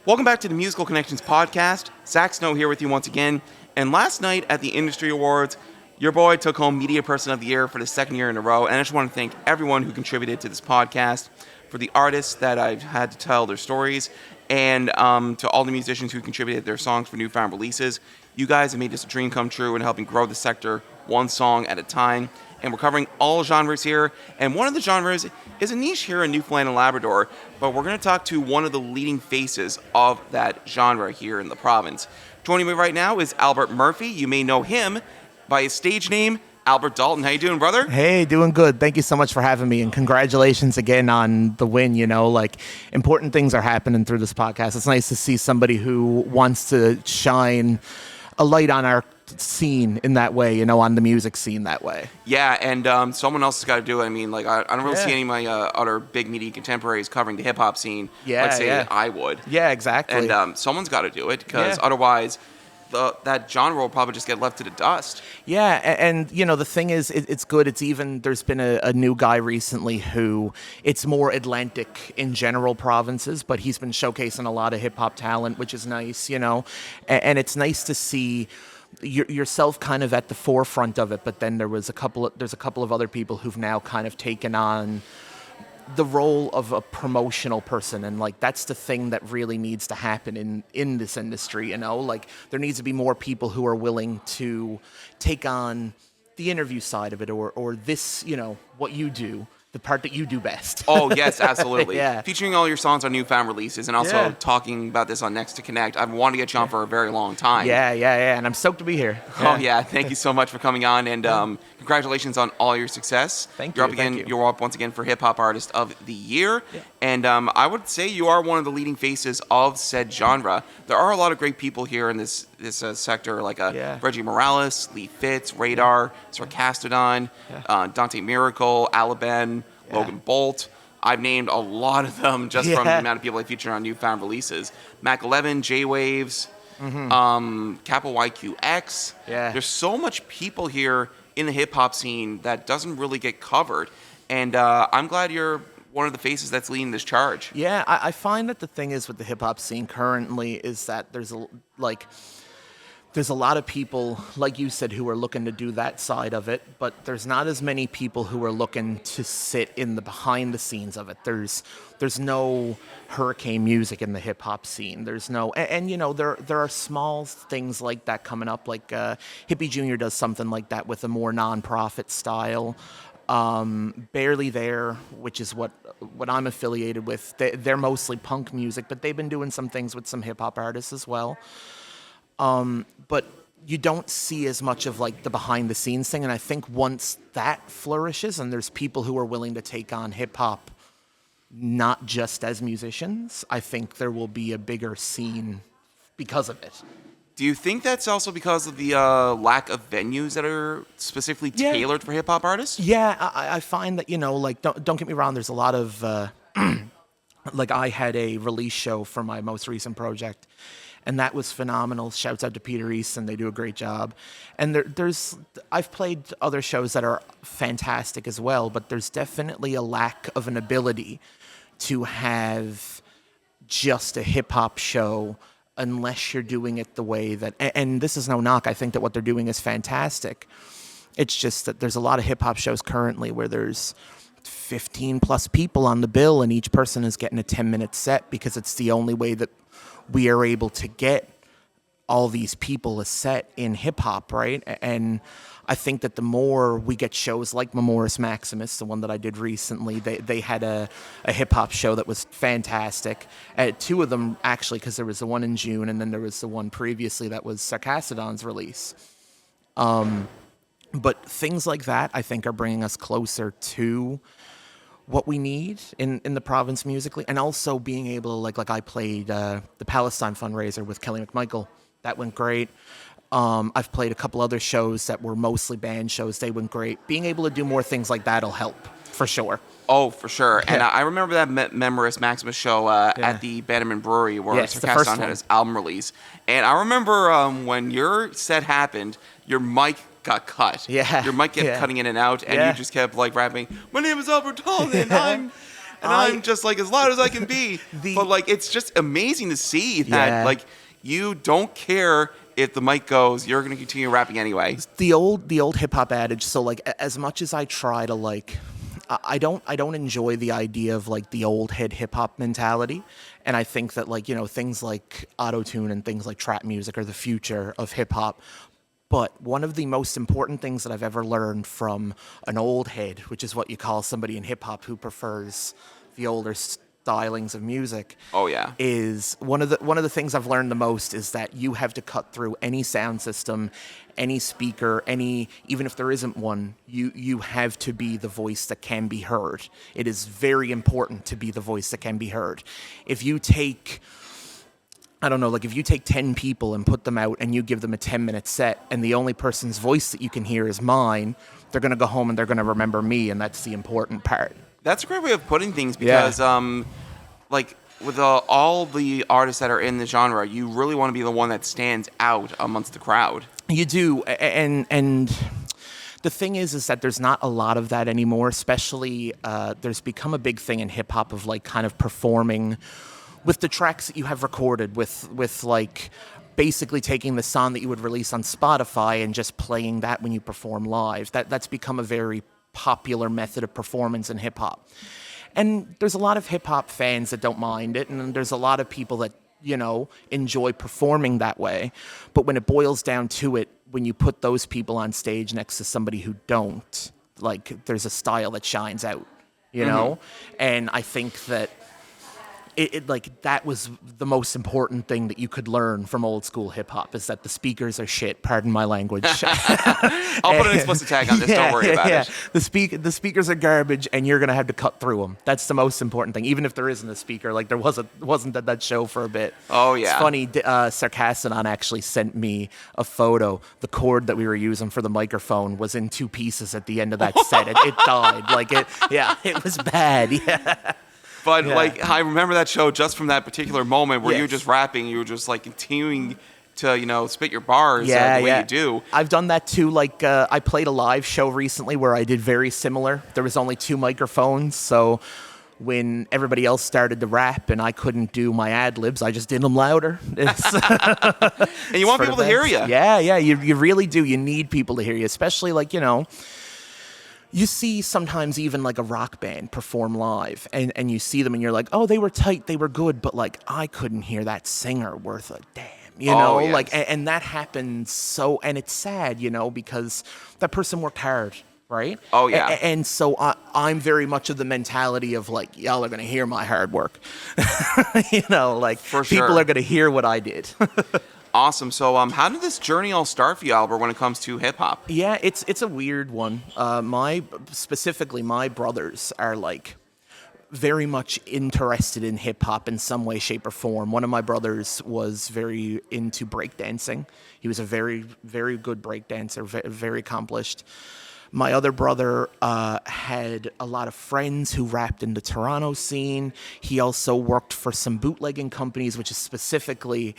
Welcome back to the Musical Connections podcast. Zach Snow here with you once again. And last night at the Industry Awards, your boy took home Media Person of the Year for the second year in a row. And I just want to thank everyone who contributed to this podcast, for the artists that I've had to tell their stories, and to all the musicians who contributed their songs for newfound releases. You guys have made this a dream come true in helping grow the sector one song at a time. And we're covering all genres here. And one of the genres is a niche here in Newfoundland and Labrador, but we're going to talk to one of the leading faces of that genre here in the province. Joining me right now is Albert Murphy. You may know him by his stage name, Albert Dalton. How you doing, brother? Hey, doing good. Thank you so much for having me, and congratulations again on the win. You know, like, important things are happening through this podcast. It's nice to see somebody who wants to shine a light on our scene in that way, you know, on the music scene that way. Yeah, and someone else has got to do it. I mean, like, I don't really see any of my other big media contemporaries covering the hip-hop scene like, say, I would. Yeah, exactly. And someone's got to do it, because otherwise that genre will probably just get left to the dust. Yeah, and you know, the thing is, it's good. It's even, there's been a new guy recently who, it's more Atlantic in general provinces, but he's been showcasing a lot of hip-hop talent, which is nice, you know, and it's nice to see yourself kind of at the forefront of it, but then there's a couple of other people who've now kind of taken on the role of a promotional person, and like, that's the thing that really needs to happen in this industry, you know, like, there needs to be more people who are willing to take on the interview side of it, or this, you know, what you do, the part that you do best. Oh, yes, absolutely. Yeah. Featuring all your songs on newfound releases, and also talking about this on Next to Connect. I've wanted to get you on for a very long time. Yeah, and I'm stoked to be here. Oh, yeah, thank you so much for coming on, and congratulations on all your success. Thank you. You're up once again for Hip Hop Artist of the Year, and I would say you are one of the leading faces of said genre. There are a lot of great people here in this sector, like Reggie Morales, Lee Fitz, Radar, Sarcastodon, Dante Miracle, Alaben, Logan Bolt. I've named a lot of them just from the amount of people I feature on newfound releases. Mac 11, J-Waves, Capital YQX. Yeah. There's so much people here in the hip-hop scene that doesn't really get covered. And I'm glad you're one of the faces that's leading this charge. Yeah, I find that the thing is with the hip-hop scene currently is that there's a lot of people, like you said, who are looking to do that side of it, but there's not as many people who are looking to sit in the behind the scenes of it. There's no hurricane music in the hip hop scene. There's no, and you know, there are small things like that coming up. Like Hippie Jr. does something like that with a more non-profit style. Barely There, which is what I'm affiliated with. They're mostly punk music, but they've been doing some things with some hip hop artists as well. But you don't see as much of like the behind the scenes thing. And I think once that flourishes and there's people who are willing to take on hip hop, not just as musicians, I think there will be a bigger scene because of it. Do you think that's also because of the lack of venues that are specifically tailored for hip hop artists? Yeah, I find that, you know, like, don't get me wrong, there's a lot of, like, I had a release show for my most recent project, and that was phenomenal. Shouts out to Peter Easton, they do a great job. And I've played other shows that are fantastic as well, but there's definitely a lack of an ability to have just a hip-hop show unless you're doing it the way that, and this is no knock, I think that what they're doing is fantastic. It's just that there's a lot of hip-hop shows currently where there's 15 plus people on the bill and each person is getting a 10-minute set because it's the only way that we are able to get all these people a set in hip-hop, right? And I think that the more we get shows like Memoris Maximus, the one that I did recently, they had a hip-hop show that was fantastic. Two of them, actually, because there was the one in June, and then there was the one previously that was Sarcastodon's release. But things like that, I think, are bringing us closer to what we need in the province musically, and also being able to, like I played the Palestine fundraiser with Kelly McMichael. That went great. I've played a couple other shows that were mostly band shows. They went great. Being able to do more things like that will help, for sure. Oh, for sure. Yeah. And I remember that Memoris Maximus show at the Bannerman Brewery where Sarcaston had his album release. And I remember when your set happened, your mic got cut. Yeah. Your mic kept cutting in and out, and you just kept like rapping, "My name is Albert Dalton, and and I'm just like as loud as I can be. But like, it's just amazing to see that like you don't care if the mic goes, you're going to continue rapping anyway. The old hip hop adage. So like, as much as I try to like, I don't enjoy the idea of like the old head hip hop mentality. And I think that like, things like auto-tune and things like trap music are the future of hip hop. But one of the most important things that I've ever learned from an old head, which is what you call somebody in hip hop who prefers the older stylings of music. Oh yeah. Is one of the things I've learned the most is that you have to cut through any sound system, any speaker, even if there isn't one, you have to be the voice that can be heard. It is very important to be the voice that can be heard. If you take if you take 10 people and put them out and you give them a 10-minute set and the only person's voice that you can hear is mine, they're going to go home and they're going to remember me, and that's the important part. That's a great way of putting things because, like, with all the artists that are in the genre, you really want to be the one that stands out amongst the crowd. You do, and the thing is that there's not a lot of that anymore, especially there's become a big thing in hip-hop of, like, kind of performing with the tracks that you have recorded, with like basically taking the song that you would release on Spotify and just playing that when you perform live. That's become a very popular method of performance in hip hop. And there's a lot of hip hop fans that don't mind it, and there's a lot of people that, enjoy performing that way. But when it boils down to it, when you put those people on stage next to somebody who don't, like, there's a style that shines out, you know? And I think that that was the most important thing that you could learn from old school hip hop, is that the speakers are shit. Pardon my language. I'll put an explicit tag on this. Don't worry about it. The speakers are garbage, and you're gonna have to cut through them. That's the most important thing. Even if there isn't a speaker, like there wasn't at that show for a bit. Oh yeah. It's funny. Sarcassonon actually sent me a photo. The cord that we were using for the microphone was in two pieces at the end of that set. It died. Like it. Yeah, it was bad. Yeah. But like, I remember that show just from that particular moment where you were just rapping, you were just like continuing to, spit your bars the way you do. I've done that too. Like, I played a live show recently where I did very similar. There was only two microphones, so when everybody else started to rap and I couldn't do my ad-libs, I just did them louder. And you want people to hear you. Yeah, you really do. You need people to hear you, especially like, you see sometimes even like a rock band perform live and you see them and you're like, oh, they were tight, they were good, but like I couldn't hear that singer worth a damn, yes. Like, and that happens and it's sad, because that person worked hard, right? Oh yeah. And so I'm very much of the mentality of like, y'all are going to hear my hard work, like for sure. People are going to hear what I did. Awesome. So, how did this journey all start for you, Albert, when it comes to hip hop? Yeah, it's a weird one. My brothers are like very much interested in hip hop in some way, shape, or form. One of my brothers was very into breakdancing. He was a very, very good breakdancer, very accomplished. My other brother had a lot of friends who rapped in the Toronto scene. He also worked for some bootlegging companies, which is specifically,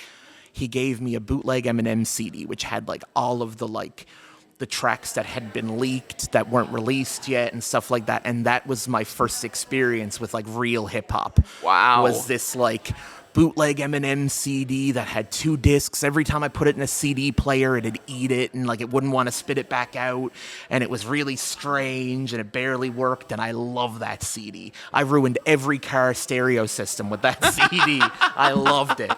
he gave me a bootleg Eminem CD, which had like all of the tracks that had been leaked that weren't released yet and stuff like that. And that was my first experience with like real hip hop. Wow. Was this like bootleg Eminem CD that had 2 discs. Every time I put it in a CD player, it'd eat it and like it wouldn't want to spit it back out. And it was really strange and it barely worked. And I love that CD. I ruined every car stereo system with that CD. I loved it.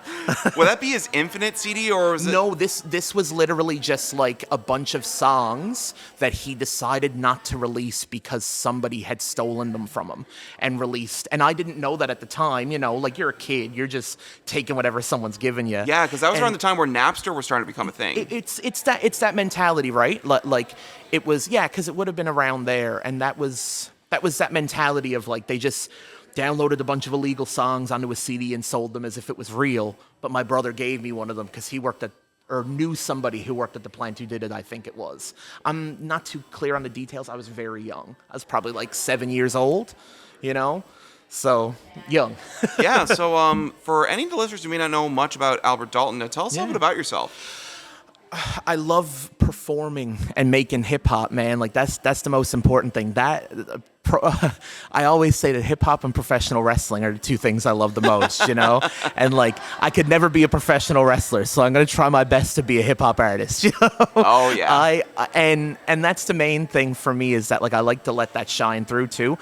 Would that be his Infinite CD or was it? No, this was literally just like a bunch of songs that he decided not to release because somebody had stolen them from him and released. And I didn't know that at the time, like you're a kid, you're just taking whatever someone's giving you. Yeah, because that was around the time where Napster was starting to become a thing. It's that mentality, right? Like it was, because it would have been around there, and that was that mentality of like they just downloaded a bunch of illegal songs onto a CD and sold them as if it was real. But my brother gave me one of them because he worked at or knew somebody who worked at the plant who did it, I think it was. I'm not too clear on the details. I was very young. I was probably like 7 years old, So, young. Yeah, so for any of the listeners who may not know much about Albert Dalton, tell us a little bit about yourself. I love performing and making hip hop, man. Like that's the most important thing. I always say that hip hop and professional wrestling are the two things I love the most, you know? And like I could never be a professional wrestler, so I'm going to try my best to be a hip hop artist, you know? Oh yeah. And that's the main thing for me, is that like I like to let that shine through too.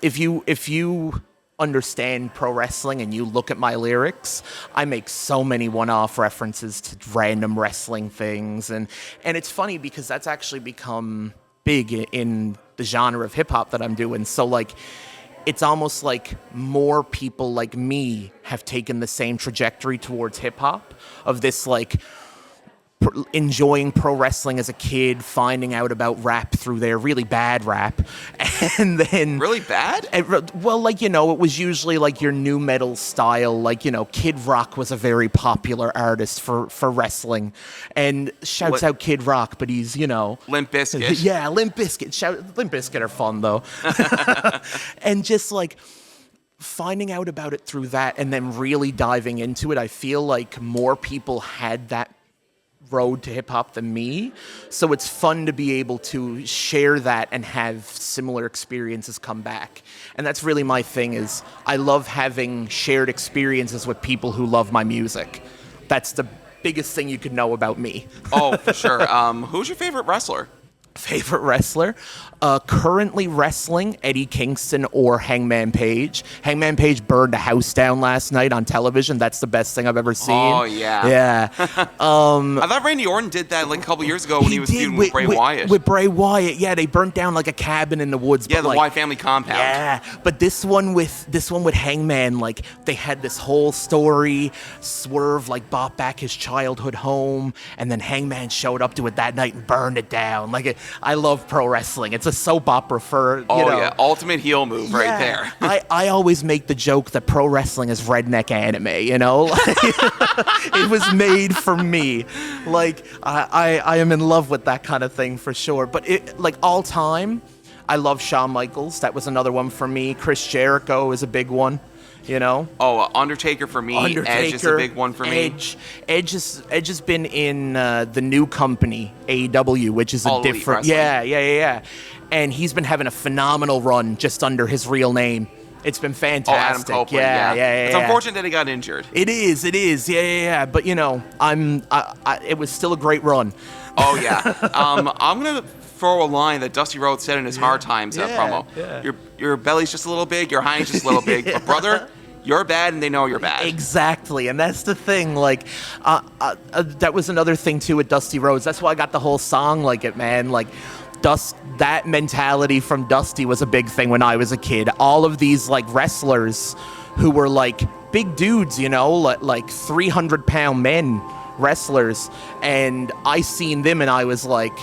If you understand pro wrestling and you look at my lyrics, I make so many one-off references to random wrestling things, and it's funny because that's actually become big in the genre of hip-hop that I'm doing. So like it's almost like more people like me have taken the same trajectory towards hip-hop, of this like enjoying pro wrestling as a kid, finding out about rap through their really bad rap, and then Really bad? well, like, you know, it was usually like your new metal style, like, you know, Kid Rock was a very popular artist for wrestling, and shouts out Kid Rock, but he's, you know, Limp Bizkit. yeah, Limp Bizkit. Limp Bizkit are fun though, and just like finding out about it through that and then really diving into it, I feel like more people had that road to hip hop than me, so it's fun to be able to share that and have similar experiences come back. And that's really my thing, is I love having shared experiences with people who love my music. That's the biggest thing you could know about me. Oh, for sure. Who's your favorite wrestler? Favorite wrestler? Currently wrestling, Eddie Kingston or Hangman Page. Hangman Page burned a house down last night on television. That's the best thing I've ever seen. Oh, yeah. Yeah. I thought Randy Orton did that like a couple years ago when he was feuding with Bray Wyatt. With Bray Wyatt, yeah. They burnt down like a cabin in the woods. Yeah, but the like, Wyatt family compound. Yeah, but this one with Hangman, like they had this whole story. Swerve like bought back his childhood home, and then Hangman showed up to it that night and burned it down. Like I love pro wrestling. It's a soap opera for, you know. Yeah, ultimate heel move right there. I always make the joke that pro wrestling is redneck anime, you know? It was made for me. Like, I am in love with that kind of thing for sure. But it, like, all time, I love Shawn Michaels. That was another one for me. Chris Jericho is a big one. You know? Oh, Undertaker for me. Edge is a big one for me. Edge has been in the new company, AEW, which is a All Elite different... Wrestling. Yeah. And he's been having a phenomenal run just under his real name. It's been fantastic. Adam Copeland, yeah. It's unfortunate that he got injured. It is. Yeah. But, you know, it was still a great run. Oh, yeah. I'm going to throw a line that Dusty Rhodes said in his Hard Times promo. Yeah. Your belly's just a little big, your hind's just a little big, but brother, you're bad and they know you're bad. Exactly, and that's the thing. Like, that was another thing too with Dusty Rhodes. That's why I got the whole song like it, man. Like, that mentality from Dusty was a big thing when I was a kid. All of these like wrestlers who were like big dudes, you know, like 300-pound men wrestlers, and I seen them and I was like,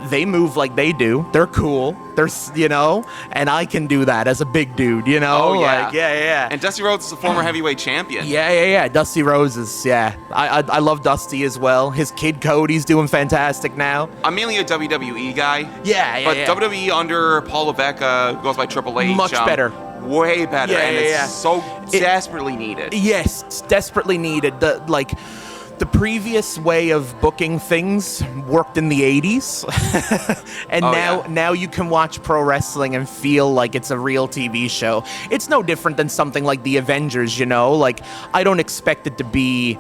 they move like they do. They're cool. They're, you know, and I can do that as a big dude, you know? Oh, yeah. Like, yeah. And Dusty Rhodes is a former heavyweight champion. Yeah. Dusty Rhodes is, I love Dusty as well. His kid Cody's doing fantastic now. I'm mainly a WWE guy. Yeah. But WWE under Paul Levesque, who goes by Triple H. Much better. Way better. It's so desperately needed. Yes, it's desperately needed. The previous way of booking things worked in the 80s. And now you can watch pro wrestling and feel like it's a real TV show. It's no different than something like The Avengers, you know? Like, I don't expect it to be,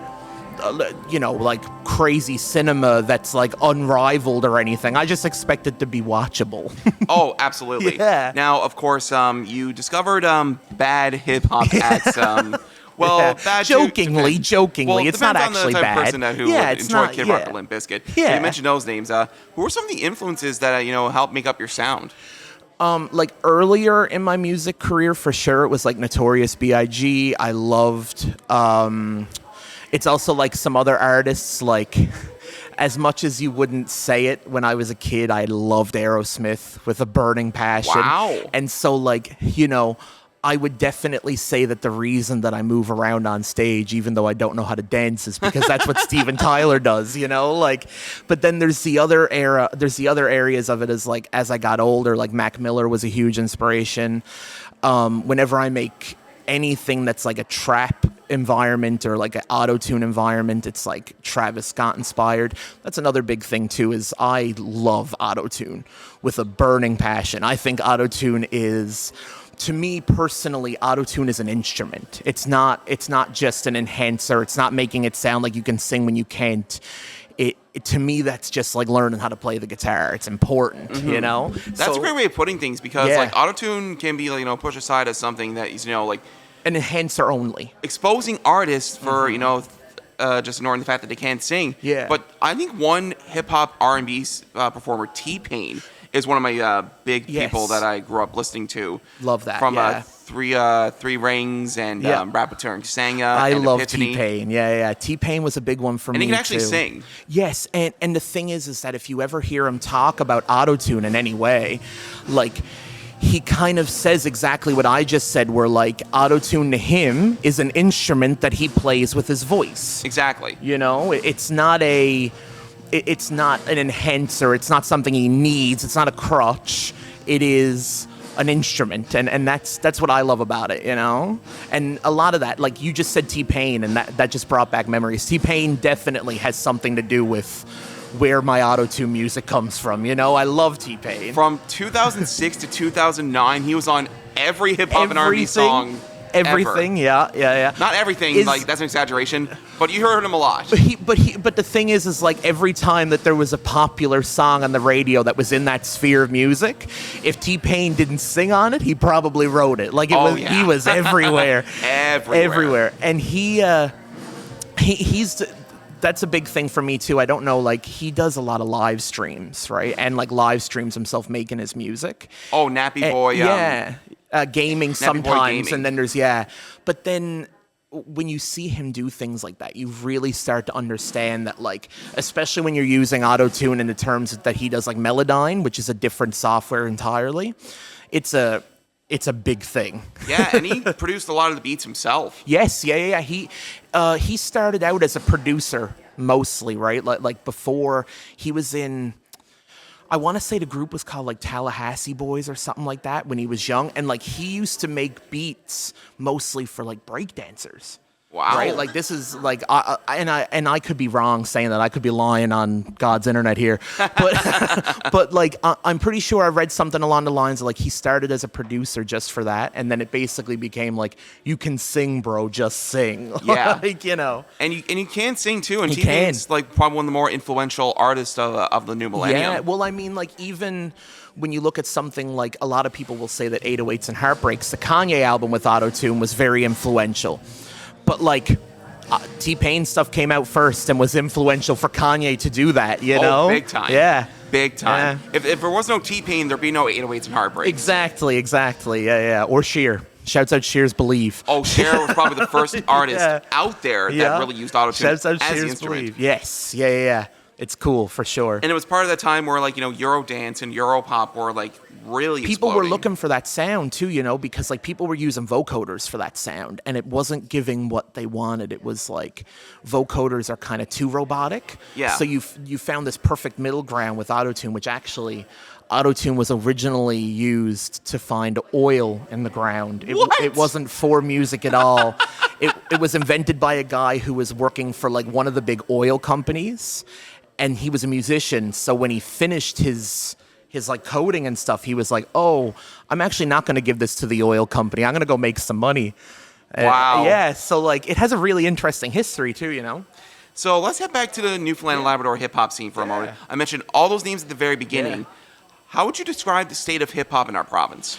you know, like crazy cinema that's like unrivaled or anything. I just expect it to be watchable. Oh, absolutely. Yeah. Now, of course, you discovered bad hip-hop acts. Bad jokingly. Well, It's not actually bad. bad. Person who would enjoy Kid Rock or Limp Bizkit. Yeah. You mentioned those names. Who are some of the influences that helped make up your sound? Like earlier in my music career, for sure, it was like Notorious B.I.G. I loved. It's also like some other artists, like, as much as you wouldn't say it, when I was a kid, I loved Aerosmith with a burning passion. Wow. And so, like, you know, I would definitely say that the reason that I move around on stage, even though I don't know how to dance, is because that's what Steven Tyler does, you know? Like, but then there's the other areas of it, as I got older, like Mac Miller was a huge inspiration. Whenever I make anything that's like a trap environment or like an auto-tune environment, it's like Travis Scott inspired. That's another big thing too, is I love auto-tune with a burning passion. I think auto-tune is, to me personally, auto-tune is an instrument. It's not just an enhancer. It's not making it sound like you can sing when you can't. To me, that's just like learning how to play the guitar. It's important, you know? That's a great way of putting things, because like autotune can be, pushed aside as something that is, like an enhancer only. Exposing artists for, just ignoring the fact that they can't sing. Yeah. But I think one hip-hop R&B performer, T-Pain, is one of my big people that I grew up listening to. Love that, From Three Rings and Rapper and Sanga. I and love Epiphany. T-Pain. Yeah. T-Pain was a big one for me, and he can actually too. sing. Yes, and the thing is that if you ever hear him talk about autotune in any way, like, he kind of says exactly what I just said, where like autotune to him is an instrument that he plays with his voice. Exactly. It's not an enhancer. It's not something he needs. It's not a crutch. It is an instrument, and that's what I love about it, And a lot of that, like you just said T-Pain, and that just brought back memories. T-Pain definitely has something to do with where my auto-tune music comes from, I love T-Pain. From 2006 to 2009, he was on every hip-hop and R&B song Everything, ever. Yeah. Not everything, that's an exaggeration, but you heard him a lot. But the thing is like every time that there was a popular song on the radio that was in that sphere of music, if T-Pain didn't sing on it, he probably wrote it. Like he was everywhere. Everywhere. And he's that's a big thing for me too. I don't know, like he does a lot of live streams, right? And like live streams himself making his music. Oh, Nappy Boy. Gaming Nappy sometimes, Boy gaming. and then there's but then when you see him do things like that, you really start to understand that, like, especially when you're using auto-tune in the terms that he does, like Melodyne, which is a different software entirely. It's a big thing. Yeah, and he produced a lot of the beats himself. Yes, yeah. He started out as a producer mostly, right? Like before he was in, I want to say the group was called like Tallahassee Boys or something like that when he was young. And like he used to make beats mostly for like breakdancers. Wow. Right? Like this is like, I could be wrong saying that. I could be lying on God's internet here. But like, I'm pretty sure I read something along the lines of like he started as a producer just for that. And then it basically became like, you can sing, bro, just sing. Yeah. And you can sing too. And he T-Pain's like probably one of the more influential artists of the new millennium. Yeah, well, I mean, like even when you look at something like, a lot of people will say that 808s and Heartbreaks, the Kanye album with auto-tune was very influential. But like T-Pain stuff came out first and was influential for Kanye to do that, Oh, big time. Yeah. Big time. Yeah. If there was no T-Pain, there'd be no 808s and Heartbreaks. Exactly. Yeah. Or Sheer. Shouts out Sheer's Believe. Oh, Cher was probably the first artist out there that really used auto-tune Shouts out as Sheer's the instrument. Believe. Yes. Yeah. It's cool for sure. And it was part of that time where like, Eurodance and Europop were like really people exploding. were looking for that sound too, because like people were using vocoders for that sound, and it wasn't giving what they wanted. It was like vocoders are kind of too robotic. Yeah. So you found this perfect middle ground with autotune, which actually autotune was originally used to find oil in the ground. It wasn't for music at all. It was invented by a guy who was working for like one of the big oil companies, and he was a musician. So when he finished his like coding and stuff, he was like, oh, I'm actually not going to give this to the oil company. I'm going to go make some money. Wow. Yeah, so like it has a really interesting history too, So let's head back to the Newfoundland and Labrador hip-hop scene for a moment. I mentioned all those names at the very beginning. Yeah. How would you describe the state of hip-hop in our province?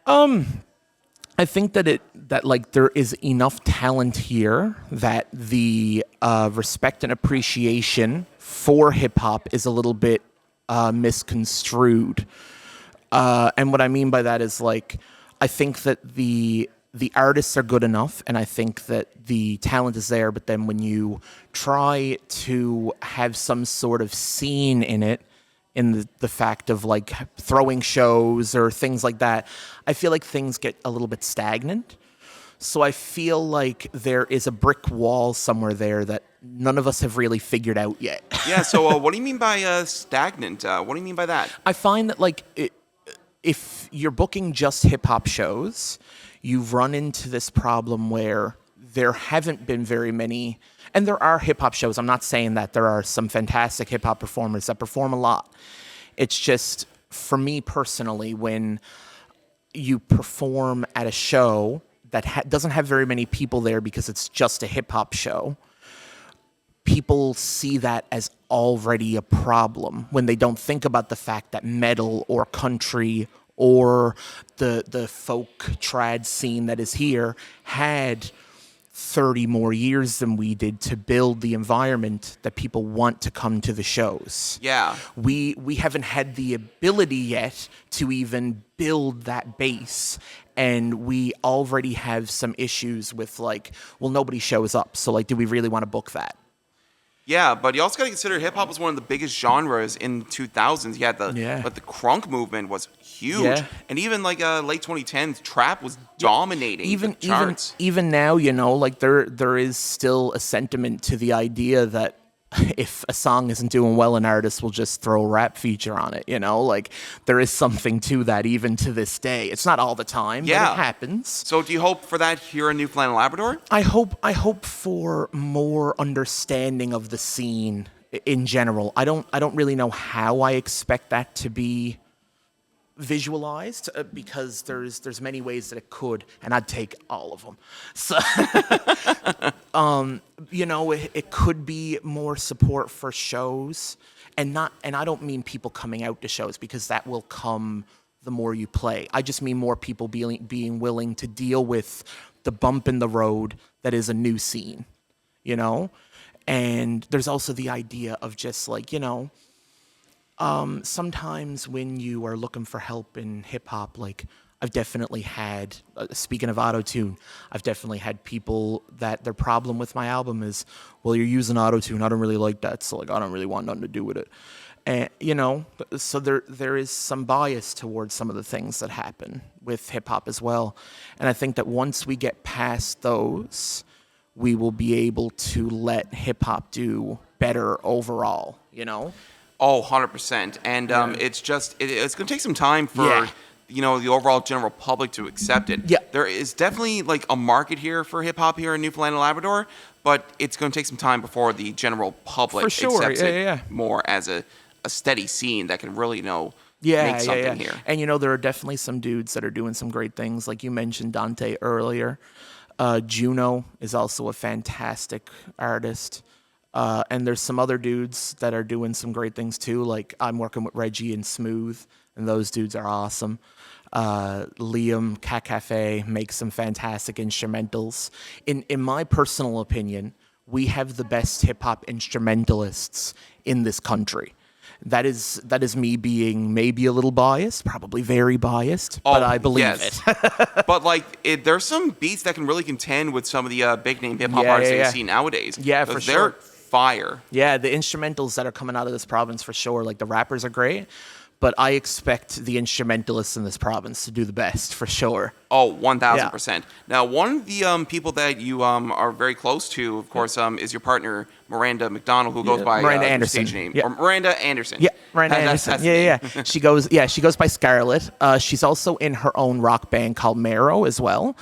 I think that like there is enough talent here that the respect and appreciation for hip-hop is a little bit misconstrued. And what I mean by that is like, I think that the artists are good enough, and I think that the talent is there, but then when you try to have some sort of scene in it, in the fact of like throwing shows or things like that, I feel like things get a little bit stagnant. So I feel like there is a brick wall somewhere there that none of us have really figured out yet. Yeah, so what do you mean by stagnant? What do you mean by that? I find that like if you're booking just hip-hop shows, you run into this problem where there haven't been very many, and there are hip hop shows. I'm not saying that there are some fantastic hip hop performers that perform a lot. It's just, for me personally, when you perform at a show that doesn't have very many people there because it's just a hip hop show, people see that as already a problem when they don't think about the fact that metal or country or the folk trad scene that is here had 30 more years than we did to build the environment that people want to come to the shows. Yeah. We haven't had the ability yet to even build that base, and we already have some issues with, like, well, nobody shows up, so, like, do we really want to book that? Yeah, but you also got to consider hip-hop was one of the biggest genres in the 2000s. But the crunk movement was huge. Yeah. And even, like, late 2010s, trap was dominating the charts. Even now, you know, like, there is still a sentiment to the idea that if a song isn't doing well, an artist will just throw a rap feature on it, you know? Like, there is something to that even to this day. It's not all the time, but it happens. So do you hope for that here in Newfoundland and Labrador? I hope for more understanding of the scene in general. I don't really know how I expect that to be visualized, because there's many ways that it could, and I'd take all of them. So, you know, it could be more support for shows, and I don't mean people coming out to shows, because that will come the more you play. I just mean more people being willing to deal with the bump in the road that is a new scene, you know? And there's also the idea of just, like, you know, sometimes when you are looking for help in hip hop, like, I've definitely had, speaking of auto-tune, I've definitely had people that their problem with my album is, well, you're using auto-tune, I don't really like that, so, like, I don't really want nothing to do with it. And, you know, so there is some bias towards some of the things that happen with hip hop as well. And I think that once we get past those, we will be able to let hip hop do better overall, you know? Oh, 100%. And it's just, it's going to take some time for, you know, the overall general public to accept it. Yeah. There is definitely, like, a market here for hip-hop here in Newfoundland and Labrador, but it's going to take some time before the general public accepts it more as a steady scene that can really, you know, make something here. And, you know, there are definitely some dudes that are doing some great things. Like you mentioned Dante earlier. Juno is also a fantastic artist. And there's some other dudes that are doing some great things too. Like I'm working with Reggie and Smooth, and those dudes are awesome. Liam, Cat Café makes some fantastic instrumentals. In my personal opinion, we have the best hip hop instrumentalists in this country. That is me being maybe a little biased, probably very biased, but I believe it. But like, there's some beats that can really contend with some of the big name hip hop artists that you see nowadays. Yeah, for sure. They're fire. Yeah, the instrumentals that are coming out of this province for sure. Like the rappers are great, but I expect the instrumentalists in this province to do the best for sure. Oh, 1,000%. Now, one of the people that you are very close to, of course, is your partner Miranda McDonald, who goes by Miranda Anderson. Stage name, Yeah. or Miranda Anderson. Yeah, Miranda Anderson. Yeah. She goes by Scarlett. She's also in her own rock band called Marrow as well.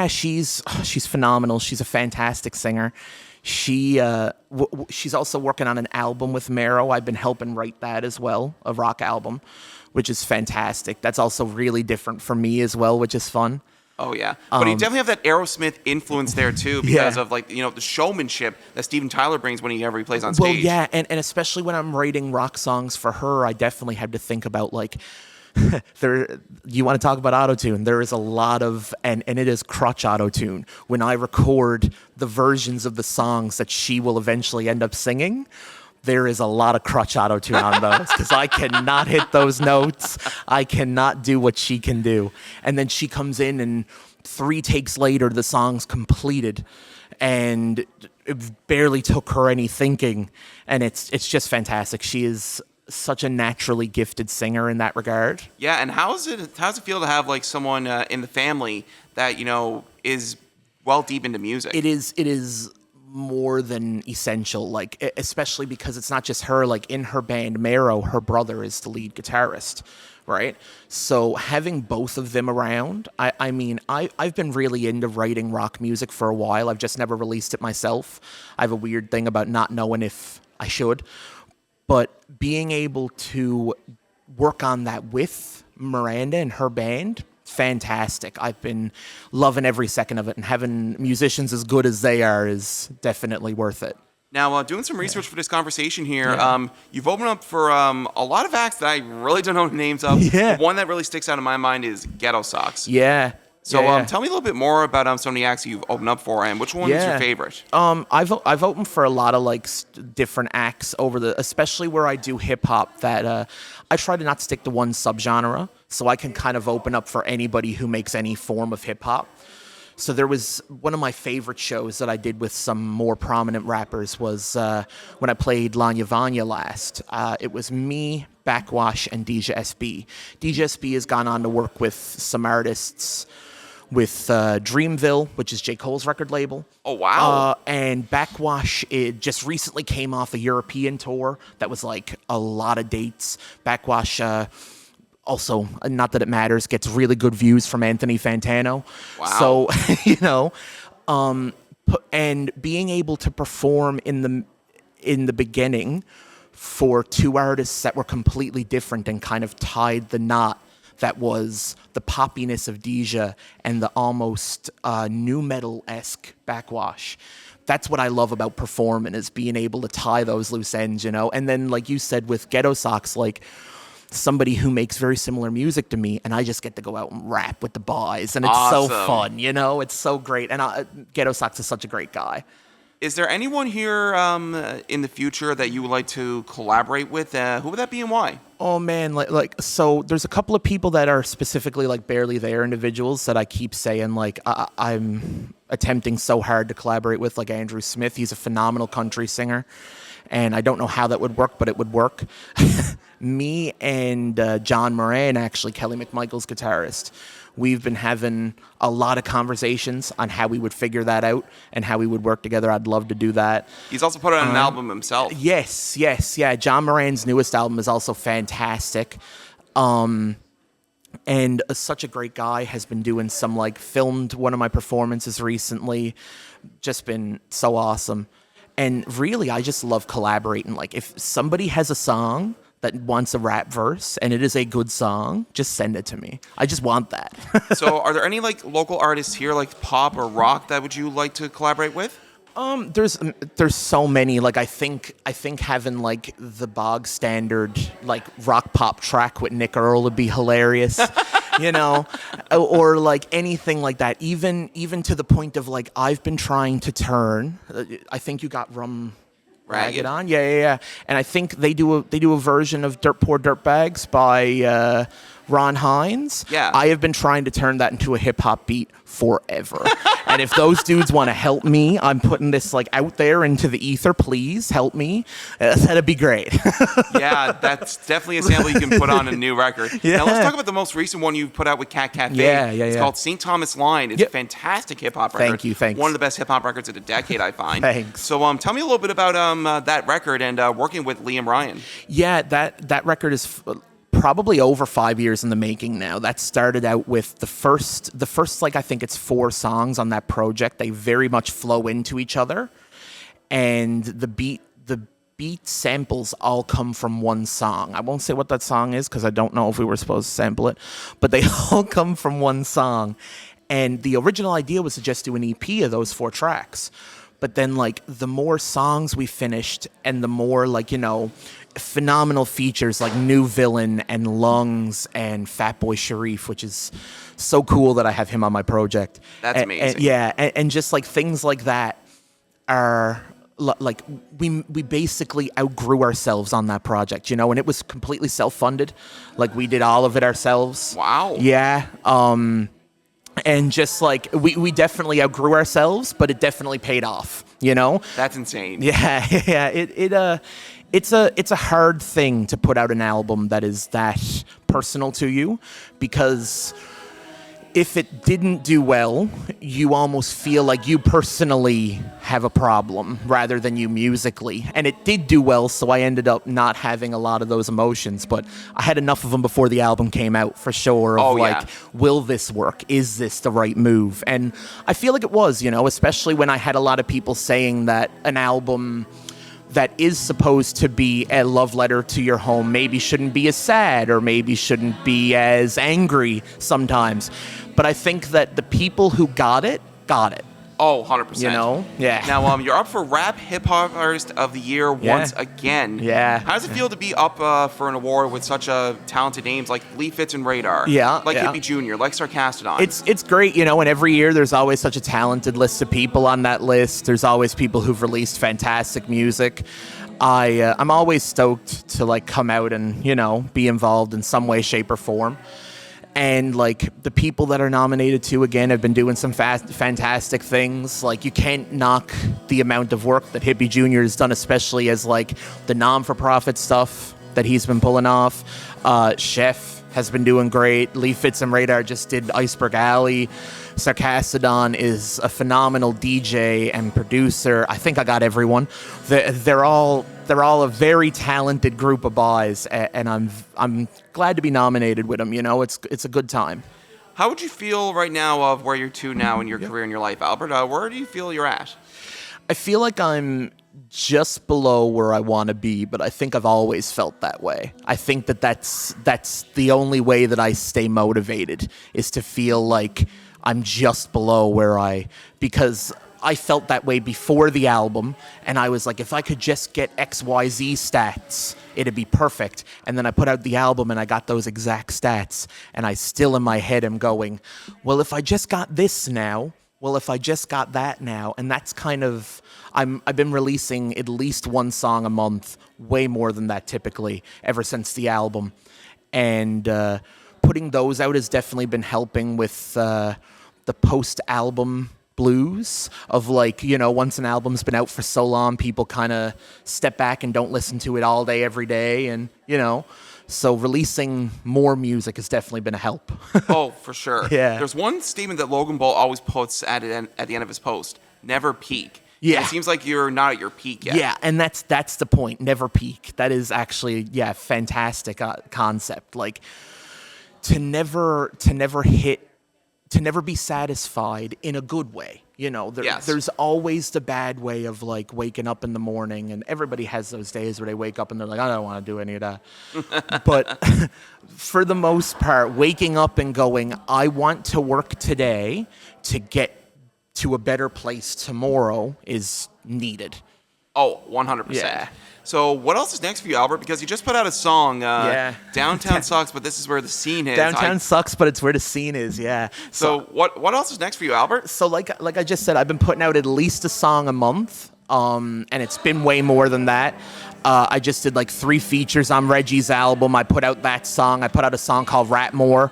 She's phenomenal. She's a fantastic singer. She's also working on an album with Marrow. I've been helping write that as well, a rock album, which is fantastic. That's also really different for me as well, which is fun. Oh, yeah. But you definitely have that Aerosmith influence there, too, because of, like, you know, the showmanship that Steven Tyler brings whenever he plays on stage. Well, yeah, and especially when I'm writing rock songs for her, I definitely had to think about, like, you want to talk about autotune, there is a lot of, and it is crutch autotune. When I record the versions of the songs that she will eventually end up singing, there is a lot of crutch autotune on those because I cannot hit those notes. I cannot do what she can do. And then she comes in and 3 takes later, the song's completed. And it barely took her any thinking. And it's just fantastic. She is such a naturally gifted singer in that regard. Yeah, and how's it feel to have, like, someone in the family that, you know, is well deep into music? It is more than essential, like especially because it's not just her. Like in her band Mero, her brother is the lead guitarist, right? So having both of them around, I mean, I've been really into writing rock music for a while. I've just never released it myself. I have a weird thing about not knowing if I should, but being able to work on that with Miranda and her band, fantastic. I've been loving every second of it, and having musicians as good as they are is definitely worth it. Now, doing some research for this conversation here, you've opened up for a lot of acts that I really don't know the names of. Yeah. The one that really sticks out in my mind is Ghetto Socks. Yeah. So yeah. tell me a little bit more about some of the acts you've opened up for, and which one is your favorite? I've opened for a lot of like different acts especially where I do hip hop. That I try to not stick to one subgenre, so I can kind of open up for anybody who makes any form of hip hop. So there was one of my favorite shows that I did with some more prominent rappers was when I played Lanya Vanya last. It was me, Backwash, and DJ SB. DJ SB has gone on to work with some artists with Dreamville, which is J. Cole's record label. Oh, wow. And Backwash, it just recently came off a European tour that was like a lot of dates. Backwash, also, not that it matters, gets really good views from Anthony Fantano. Wow. So, and being able to perform in the beginning for two artists that were completely different and kind of tied the knot that was the poppiness of Deja and the almost new metal-esque Backwash. That's what I love about performing, is being able to tie those loose ends, you know? And then, like you said, with Ghetto Socks, like somebody who makes very similar music to me, and I just get to go out and rap with the boys, and it's so fun, you know? It's so great. And Ghetto Socks is such a great guy. Is there anyone here in the future that you would like to collaborate with? Who would that be and why? Oh man, so there's a couple of people that are specifically like barely there individuals that I keep saying like I'm attempting so hard to collaborate with, like Andrew Smith. He's a phenomenal country singer, and I don't know how that would work, but it would work. Me and John Moran, actually, Kelly McMichael's guitarist, we've been having a lot of conversations on how we would figure that out and how we would work together. I'd love to do that. He's also put out an album himself. Yes. Yeah. John Moran's newest album is also fantastic. And such a great guy, has been doing some, like, filmed one of my performances recently. Just been so awesome. And really, I just love collaborating. Like, if somebody has a song that wants a rap verse and it is a good song, just send it to me. I just want that. So are there any like local artists here, like pop or rock, that would you like to collaborate with? There's so many. Like I think having like the bog standard like rock pop track with Nick Earl would be hilarious. You know, or like anything like that. Even to the point of like I've been trying to turn. I think you got Rum Ragged on, yeah. And I think they do a version of Dirt Poor Dirtbags by Ron Hines. Yeah. I have been trying to turn that into a hip hop beat forever. And if those dudes want to help me, I'm putting this like out there into the ether. Please help me. That'd be great. Yeah, that's definitely a sample you can put on a new record. Yeah. Now let's talk about the most recent one you've put out with Cat Café. Yeah. It's called St. Thomas Line. It's a fantastic hip hop record. Thank you. Thanks. One of the best hip hop records of the decade, I find. Thanks. So tell me a little bit about that record and working with Liam Ryan. Yeah, that record is probably over 5 years in the making now. That started out with the first like I think it's 4 songs on that project. They very much flow into each other, and the beat samples all come from one song. I won't say what that song is because I don't know if we were supposed to sample it, but they all come from one song. And the original idea was to just do an EP of those 4 tracks. But then, like, the more songs we finished and the more, like, you know, phenomenal features like New Villain and Lungs and Fatboy Sharif, which is so cool that I have him on my project. That's amazing. And just, like, things like that are, like, we basically outgrew ourselves on that project, you know, and it was completely self-funded. Like, we did all of it ourselves. Wow. Yeah. And just like we definitely outgrew ourselves, but it definitely paid off, you know? That's insane. Yeah. It's a hard thing to put out an album that is that personal to you, because if it didn't do well, you almost feel like you personally have a problem rather than you musically. And it did do well, so I ended up not having a lot of those emotions. But I had enough of them before the album came out, for sure, of will this work? Is this the right move? And I feel like it was, especially when I had a lot of people saying that an album that is supposed to be a love letter to your home maybe shouldn't be as sad or maybe shouldn't be as angry sometimes. But I think that the people who got it. Oh, 100%. Yeah. Now, you're up for Rap Hip Hop Artist of the Year once again. Yeah. How does it feel to be up for an award with such talented names like Lee Fitz and Radar? Yeah. Like Hippie Jr., like Sarcastodon. It's great, and every year there's always such a talented list of people on that list. There's always people who've released fantastic music. I'm always stoked to come out and, be involved in some way, shape, or form. And the people that are nominated too, again, have been doing some fantastic things. You can't knock the amount of work that Hippie Jr. has done, especially as the non-for-profit stuff that he's been pulling off. Chef has been doing great. Lee Fitz and Radar just did Iceberg Alley. Sarcastodon is a phenomenal DJ and producer. I think I got everyone. They're all a very talented group of boys, and I'm glad to be nominated with them. It's a good time. How would you feel right now of where you're to now in your career and your life, Albert? Where do you feel you're at? I feel like I'm just below where I want to be, but I think I've always felt that way. I think that's the only way that I stay motivated, is to feel like I'm just below because I felt that way before the album, and I was like, if I could just get XYZ stats, it'd be perfect. And then I put out the album and I got those exact stats, and I still in my head am going, well, if I just got this now, well, if I just got that now. And that's kind of, I've been releasing at least one song a month, way more than that typically, ever since the album. And putting those out has definitely been helping with the post-album blues of once an album's been out for so long, people kind of step back and don't listen to it all day, every day. And, so releasing more music has definitely been a help. Oh, for sure. Yeah. There's one statement that Logan Bull always puts at the end of his post: never peak. Yeah. And it seems like you're not at your peak yet. Yeah, and that's the point. Never peak. That is actually, fantastic concept. To never be satisfied in a good way. Yes. There's always the bad way of waking up in the morning, and everybody has those days where they wake up and they're like, I don't want to do any of that. But for the most part, waking up and going, I want to work today to get to a better place tomorrow is needed. Oh, 100%. Yeah. So what else is next for you, Albert? Because you just put out a song, Downtown Sucks, but this is where the scene is. Downtown sucks, but it's where the scene is, yeah. So what else is next for you, Albert? So like I just said, I've been putting out at least a song a month, and it's been way more than that. I just did 3 features on Reggie's album. I put out that song. I put out a song called Rat More.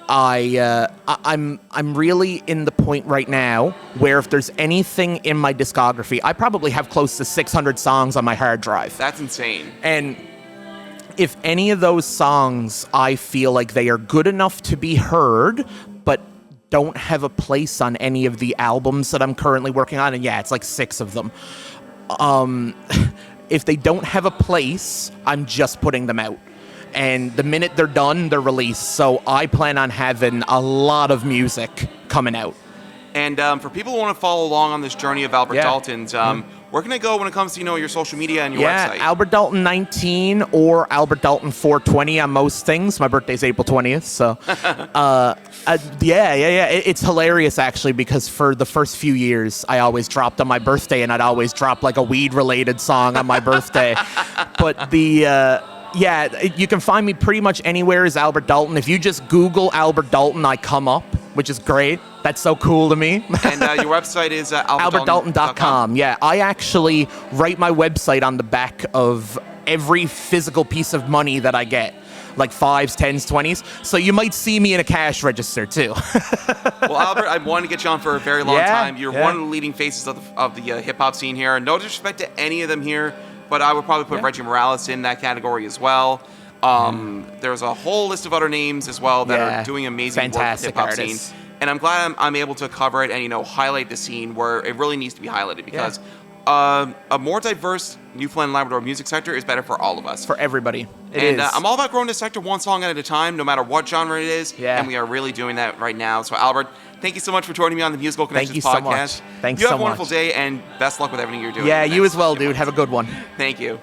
I'm really in the point right now where if there's anything in my discography, I probably have close to 600 songs on my hard drive. That's insane. And if any of those songs I feel like they are good enough to be heard, but don't have a place on any of the albums that I'm currently working on, and it's 6 of them. If they don't have a place, I'm just putting them out. And the minute they're done, they're released. So I plan on having a lot of music coming out. And for people who want to follow along on this journey of Albert Dalton's, where can I go when it comes to your social media and your website? Albert Dalton 19 or Albert Dalton 420 on most things. My birthday's April 20th, so It's hilarious actually, because for the first few years, I always dropped on my birthday, and I'd always drop a weed-related song on my birthday. But you can find me pretty much anywhere as Albert Dalton. If you just Google Albert Dalton, I come up, which is great. That's so cool to me. And your website is albertdalton.com. Yeah, I actually write my website on the back of every physical piece of money that I get, 5s, 10s, 20s. So you might see me in a cash register too. Well, Albert, I've wanted to get you on for a very long time. You're one of the leading faces of the hip-hop scene here. No disrespect to any of them here, but I would probably put Reggie Morales in that category as well. There's a whole list of other names as well that are doing amazing work with the hip-hop scene. and I'm glad I'm able to cover it and, you know, highlight the scene where it really needs to be highlighted, because a more diverse Newfoundland and Labrador music sector is better for all of us. For everybody. I'm all about growing this sector one song at a time, no matter what genre it is. Yeah. And we are really doing that right now. So, Albert, thank you so much for joining me on the Musical Connections Thank you podcast. so much. Thanks you so have a wonderful much. day, and best luck with everything you're doing. Yeah, you as well, dude. Have a good one. Thank you.